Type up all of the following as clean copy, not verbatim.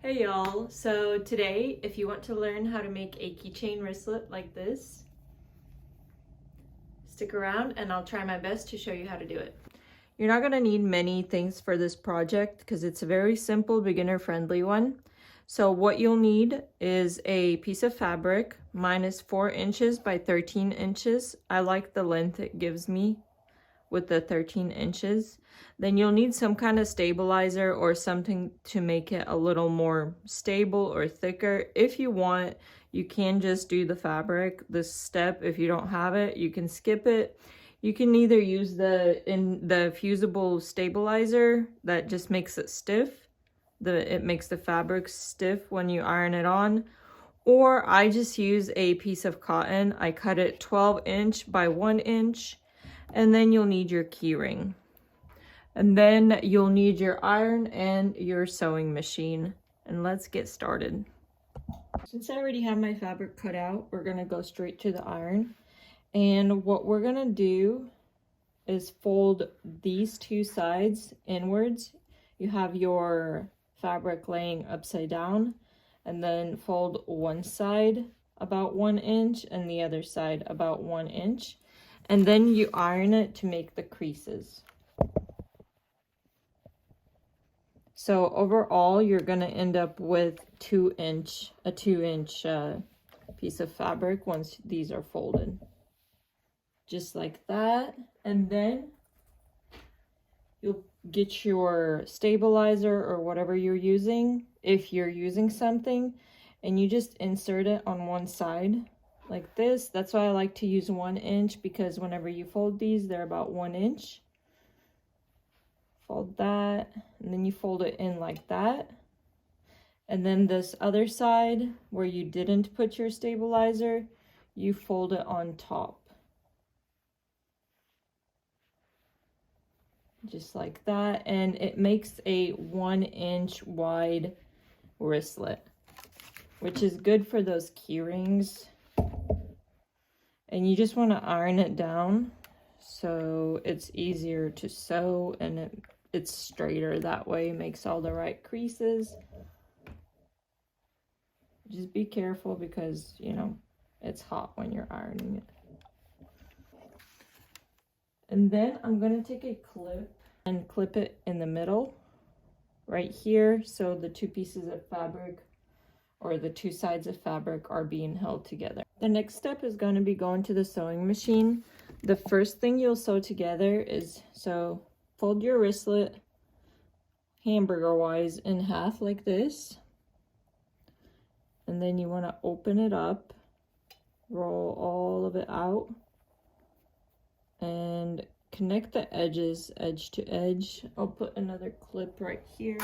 Hey y'all, so today if you want to learn how to make a keychain wristlet like this, stick around and I'll try my best to show you how to do it. You're not going to need many things for this project because it's a very simple beginner friendly one. So what you'll need is a piece of fabric. Mine is 4 inches by 13 inches. I like the length it gives me with the 13 inches. Then you'll need some kind of stabilizer or something to make it a little more stable or thicker. If you want, you can just do the fabric, this step. If you don't have it, you can skip it. You can either use the fusible stabilizer that just makes it stiff. It makes the fabric stiff when you iron it on. Or I just use a piece of cotton. I cut it 12 inch by 1 inch. And then you'll need your key ring. And then you'll need your iron and your sewing machine. And let's get started. Since I already have my fabric cut out, we're gonna go straight to the iron. And what we're gonna do is fold these two sides inwards. You have your fabric laying upside down, and then fold one side about 1 inch and the other side about 1 inch. And then you iron it to make the creases. So overall, you're gonna end up with a 2 inch piece of fabric once these are folded. Just like that. And then you'll get your stabilizer or whatever you're using, if you're using something, and you just insert it on one side like this. That's why I like to use 1 inch, because whenever you fold these, they're about 1 inch. Fold that, and then you fold it in like that. And then this other side where you didn't put your stabilizer, you fold it on top. Just like that, and it makes a 1 inch wide wristlet, which is good for those key rings. And you just want to iron it down so it's easier to sew, and it's straighter that way. It makes all the right creases. Just be careful because, you know, it's hot when you're ironing it. And then I'm going to take a clip and clip it in the middle right here, so the two pieces of fabric, or the two sides of fabric, are being held together. The next step is going to be going to the sewing machine. The first thing you'll sew together is, so fold your wristlet hamburger wise in half like this, and then you want to open it up, roll all of it out, and connect the edges edge to edge. I'll put another clip right here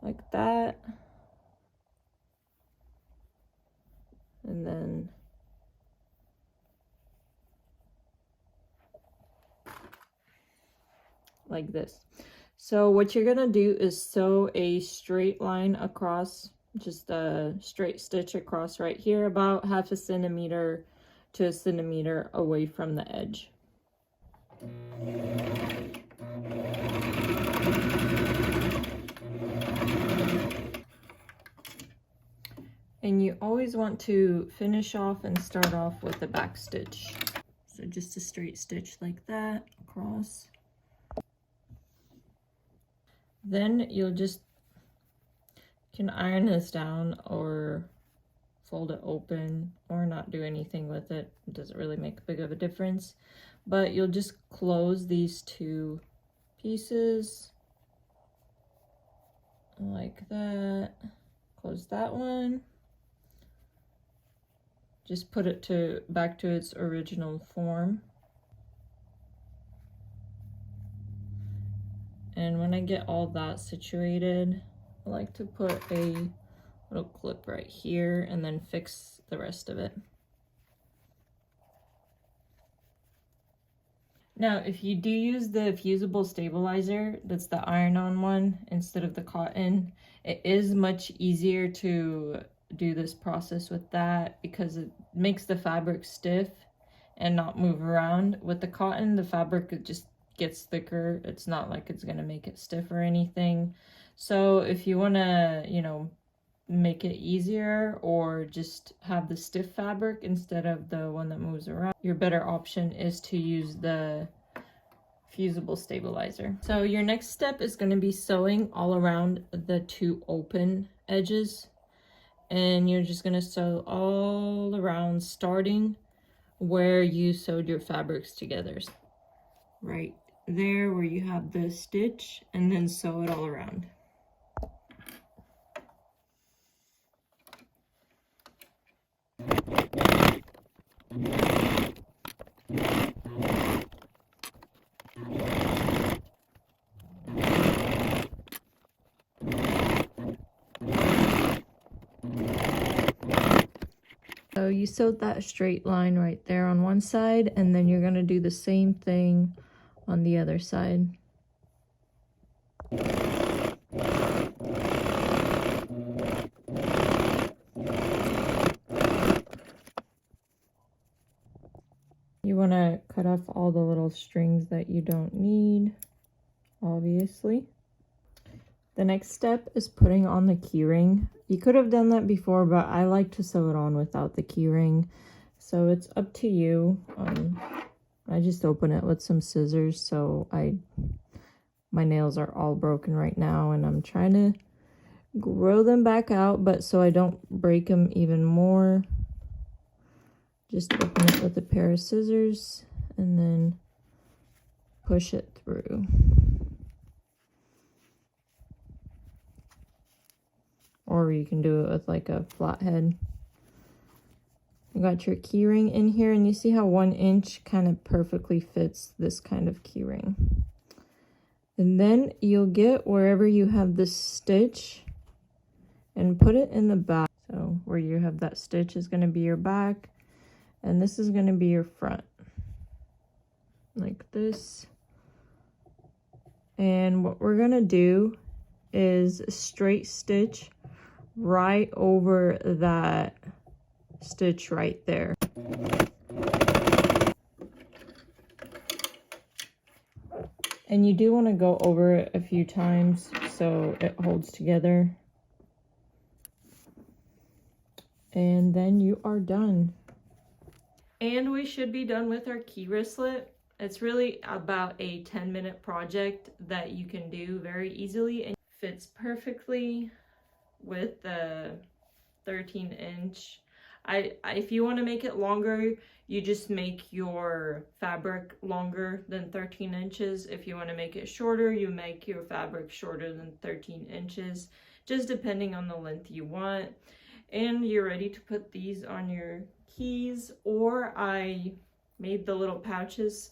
like that. And then like this. So what you're gonna do is sew a straight line across, just a straight stitch across right here, about 1/2 centimeter to 1 centimeter away from the edge. And you always want to finish off and start off with the back stitch. So just a straight stitch like that across. Then you can iron this down or fold it open or not do anything with it. It doesn't really make big of a difference. But you'll just close these two pieces like that. Close that one. Just put it back to its original form. And when I get all that situated, I like to put a little clip right here and then fix the rest of it. Now, if you do use the fusible stabilizer, that's the iron-on one instead of the cotton, it is much easier to do this process with that because it makes the fabric stiff and not move around. With the cotton, the fabric just gets thicker. It's not like it's going to make it stiff or anything. So if you want to, you know, make it easier or just have the stiff fabric instead of the one that moves around, your better option is to use the fusible stabilizer. So your next step is going to be sewing all around the two open edges, and you're just going to sew all around, starting where you sewed your fabrics together, right there where you have the stitch, and then sew it all around. So you sewed that straight line right there on one side, and then you're going to do the same thing on the other side. You want to cut off all the little strings that you don't need, obviously. The next step is putting on the keyring. You could have done that before, but I like to sew it on without the keyring, so it's up to you. I just open it with some scissors, so my nails are all broken right now, and I'm trying to grow them back out, but so I don't break them even more. Just open it with a pair of scissors and then push it through. Or you can do it with like a flathead. You got your keyring in here, and you see how 1 inch kind of perfectly fits this kind of keyring. And then you'll get wherever you have this stitch and put it in the back. So where you have that stitch is going to be your back, and this is going to be your front, like this. And what we're going to do is straight stitch right over that stitch right there. And you do want to go over it a few times so it holds together. And then you are done. And we should be done with our key wristlet. It's really about a 10-minute project that you can do very easily, and fits perfectly with the 13-inch. If you want to make it longer, you just make your fabric longer than 13 inches. If you want to make it shorter, you make your fabric shorter than 13 inches, just depending on the length you want. And you're ready to put these on your keys, or I made the little pouches.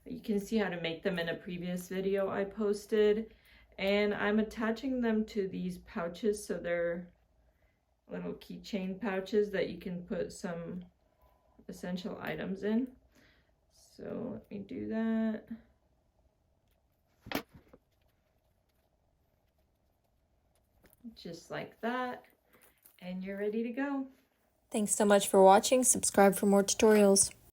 You can see how to make them in a previous video I posted, and I'm attaching them to these pouches, so they're little keychain pouches that you can put some essential items in. So let me do that. Just like that, and you're ready to go. Thanks so much for watching. Subscribe for more tutorials.